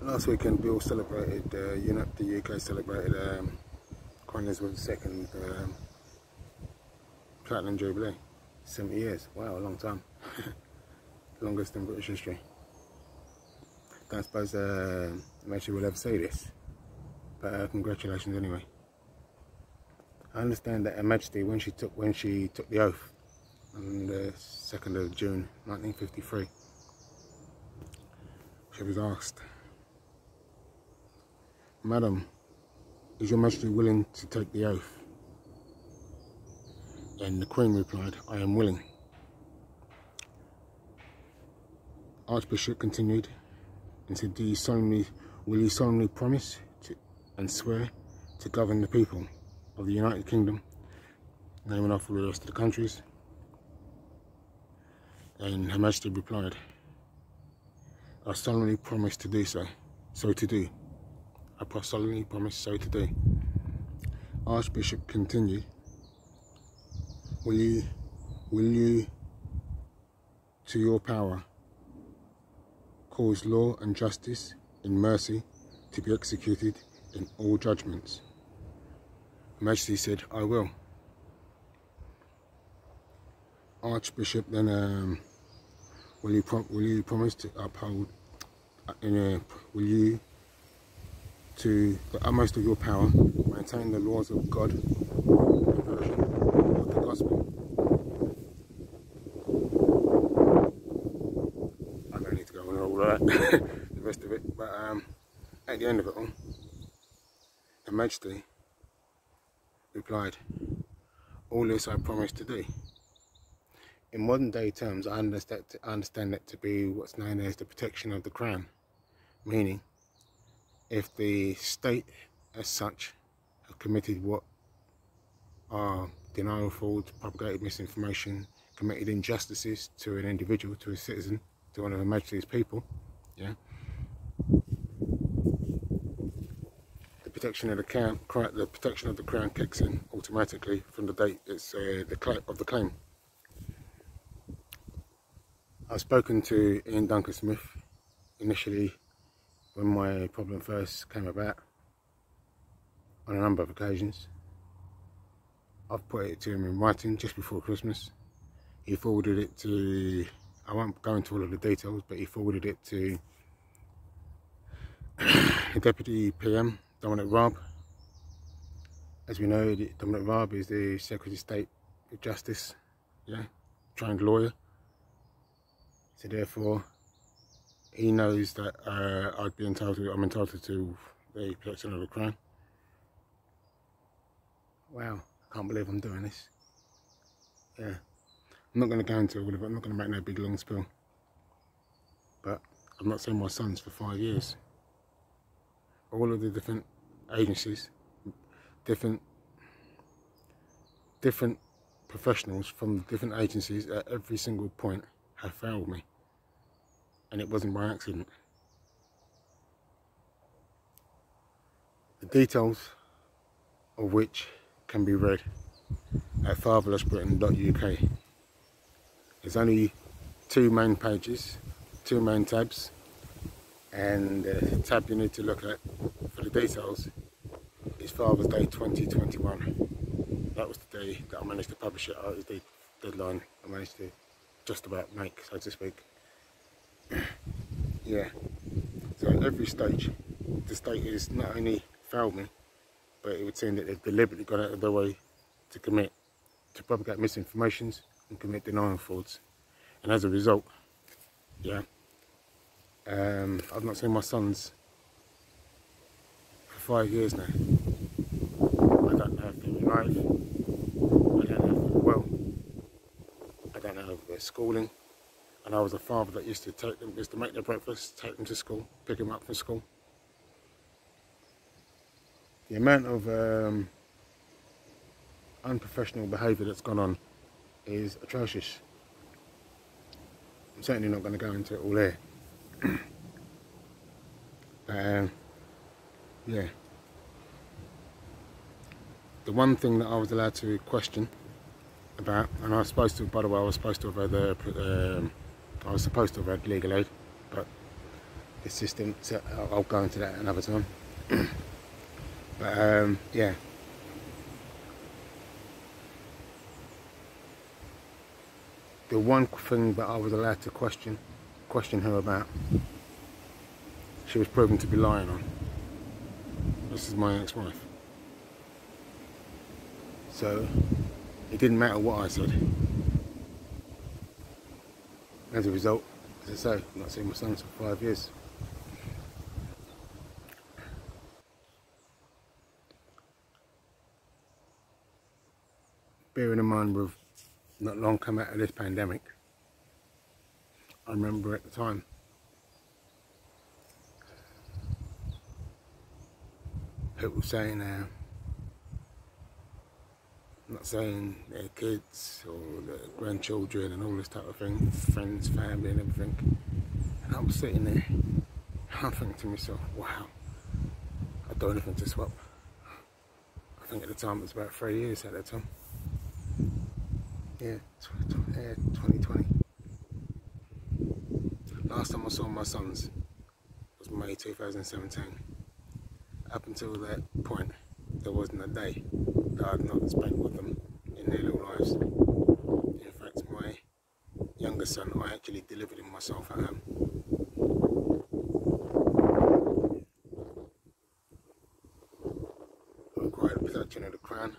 Last weekend we all celebrated, the UK celebrated Queen Elizabeth II Platinum Jubilee. 70 years, wow, a long time. Longest in British history. Don't suppose Majesty will ever see this, but congratulations anyway. I understand that Her Majesty, when she took the oath on the 2nd of June 1953, she was asked, "Madam, is Your Majesty willing to take the oath?" And the Queen replied, "I am willing." Archbishop continued and said, will you solemnly promise and swear to govern the people of the United Kingdom, naming off all the rest of the countries? And Her Majesty replied, "I solemnly promise to do so to do. I solemnly promise so to do." Archbishop continued, Will you, to your power, cause law and justice in mercy to be executed in all judgments?" Her Majesty said, "I will." Archbishop then, will you promise to uphold, will you, to the utmost of your power, maintain the laws of God and version of the gospel? I don't need to go on all that, the rest of it, but at the end of it all, Her Majesty replied, "All this I promise to do." In modern day terms, I understand that to be what's known as the protection of the crown, meaning if the state as such have committed what are denial, fraud, propagated misinformation, committed injustices to an individual, to a citizen, to one of Her Majesty's people, yeah, the protection of the crown kicks in automatically from the date it's of the claim. I've spoken to Ian Duncan Smith initially when my problem first came about on a number of occasions. I've put it to him in writing just before Christmas. He forwarded it to, I won't go into all of the details, but he forwarded it to the Deputy PM, Dominic Raab. As we know, Dominic Raab is the Secretary of State of Justice, yeah, trained lawyer. So therefore, he knows that I'm entitled to the protection of the crown. Wow, I can't believe I'm doing this. Yeah, I'm not going to go into all of it. I'm not going to make no big long spiel. But I've not seen my sons for 5 years. All of the different agencies, different professionals from different agencies at every single point have failed me, and it wasn't by accident. The details of which can be read at fatherlessbritain.uk. There's only 2 main pages, 2 main tabs, and the tab you need to look at for the details is Father's Day 2021. That was the day that I managed to publish it. It was the deadline I managed to just about make, so to speak. Yeah, so at every stage the state has not only failed me, but it would seem that they've deliberately gone out of their way to propagate misinformations and commit denial frauds. And as a result, yeah, I've not seen my sons for 5 years now. I don't know if they're alive, I don't know if they're well, I don't know if they're schooling. And I was a father that used to make their breakfast, take them to school, pick them up from school. The amount of unprofessional behaviour that's gone on is atrocious. I'm certainly not going to go into it all there. Yeah. The one thing that I was allowed to question about, and I was supposed to, by the way, I was supposed to have had legal aid, but the system. So I'll go into that another time. But yeah. The one thing that I was allowed to question her about, she was proven to be lying on. This is my ex-wife. So it didn't matter what I said. As a result, as I say, I've not seen my sons for 5 years. Bearing in mind we've not long come out of this pandemic, I remember at the time people saying, not saying their kids or their grandchildren and all this type of thing, friends, family and everything. And I'm sitting there, I'm thinking to myself, wow, I'd do anything to swap. I think at the time it was about 3 years at that time. Yeah, 2020. Last time I saw my sons was May 2017. Up until that point, there wasn't a day that I'd not spent with them in their little lives. In fact, my youngest son, I actually delivered him myself at home. I required protection of the Crown,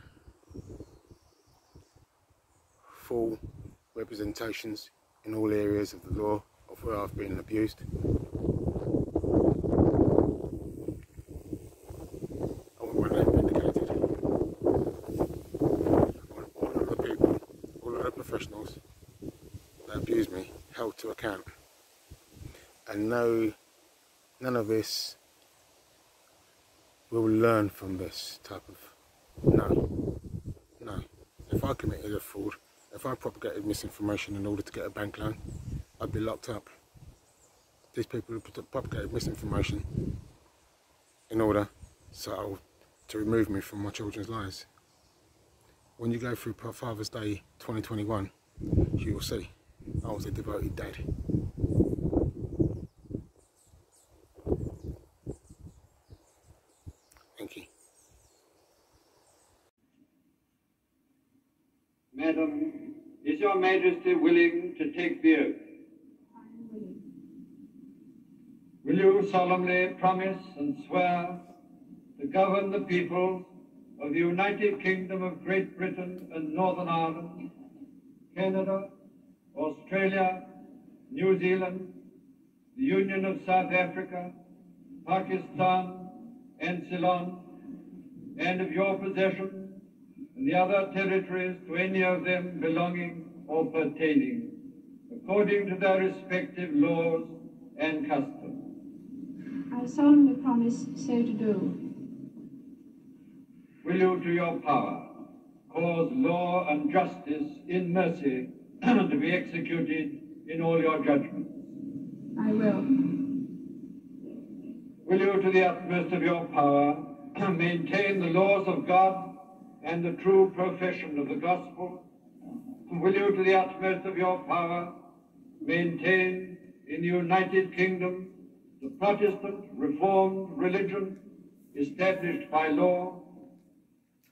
full representations in all areas of the law of where I've been abused. I want my name vindicated. I want all of the people, all of the professionals that abused me held to account. And no, none of this will learn from this type of, no. If I committed a fraud, if I propagated misinformation in order to get a bank loan, I'd be locked up. These people who propagated misinformation in order to remove me from my children's lives. When you go through Father's Day 2021, you will see I was a devoted dad. Thank you. Madam, is Your Majesty willing to take the oath? I am willing. Will you solemnly promise and swear to govern the people of the United Kingdom of Great Britain and Northern Ireland, Canada, Australia, New Zealand, the Union of South Africa, Pakistan, and Ceylon, and of your possession and the other territories to any of them belonging or pertaining, according to their respective laws and customs? I solemnly promise so to do. Will you, to your power, cause law and justice in mercy to be executed in all your judgments? I will. Will you, to the utmost of your power, maintain the laws of God and the true profession of the gospel? Will you, to the utmost of your power, maintain in the United Kingdom the Protestant Reformed religion established by law?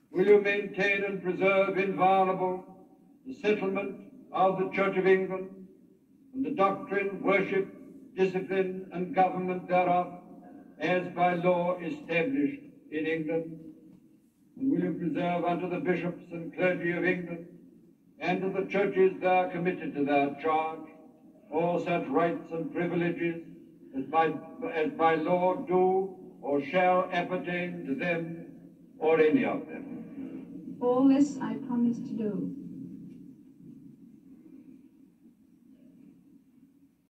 Will you maintain and preserve inviolable the settlement of the Church of England and the doctrine, worship, discipline, and government thereof, as by law established in England? And will you preserve unto the bishops and clergy of England and to the churches there committed to their charge all such rights and privileges as by law do or shall appertain to them or any of them? All this I promise to do.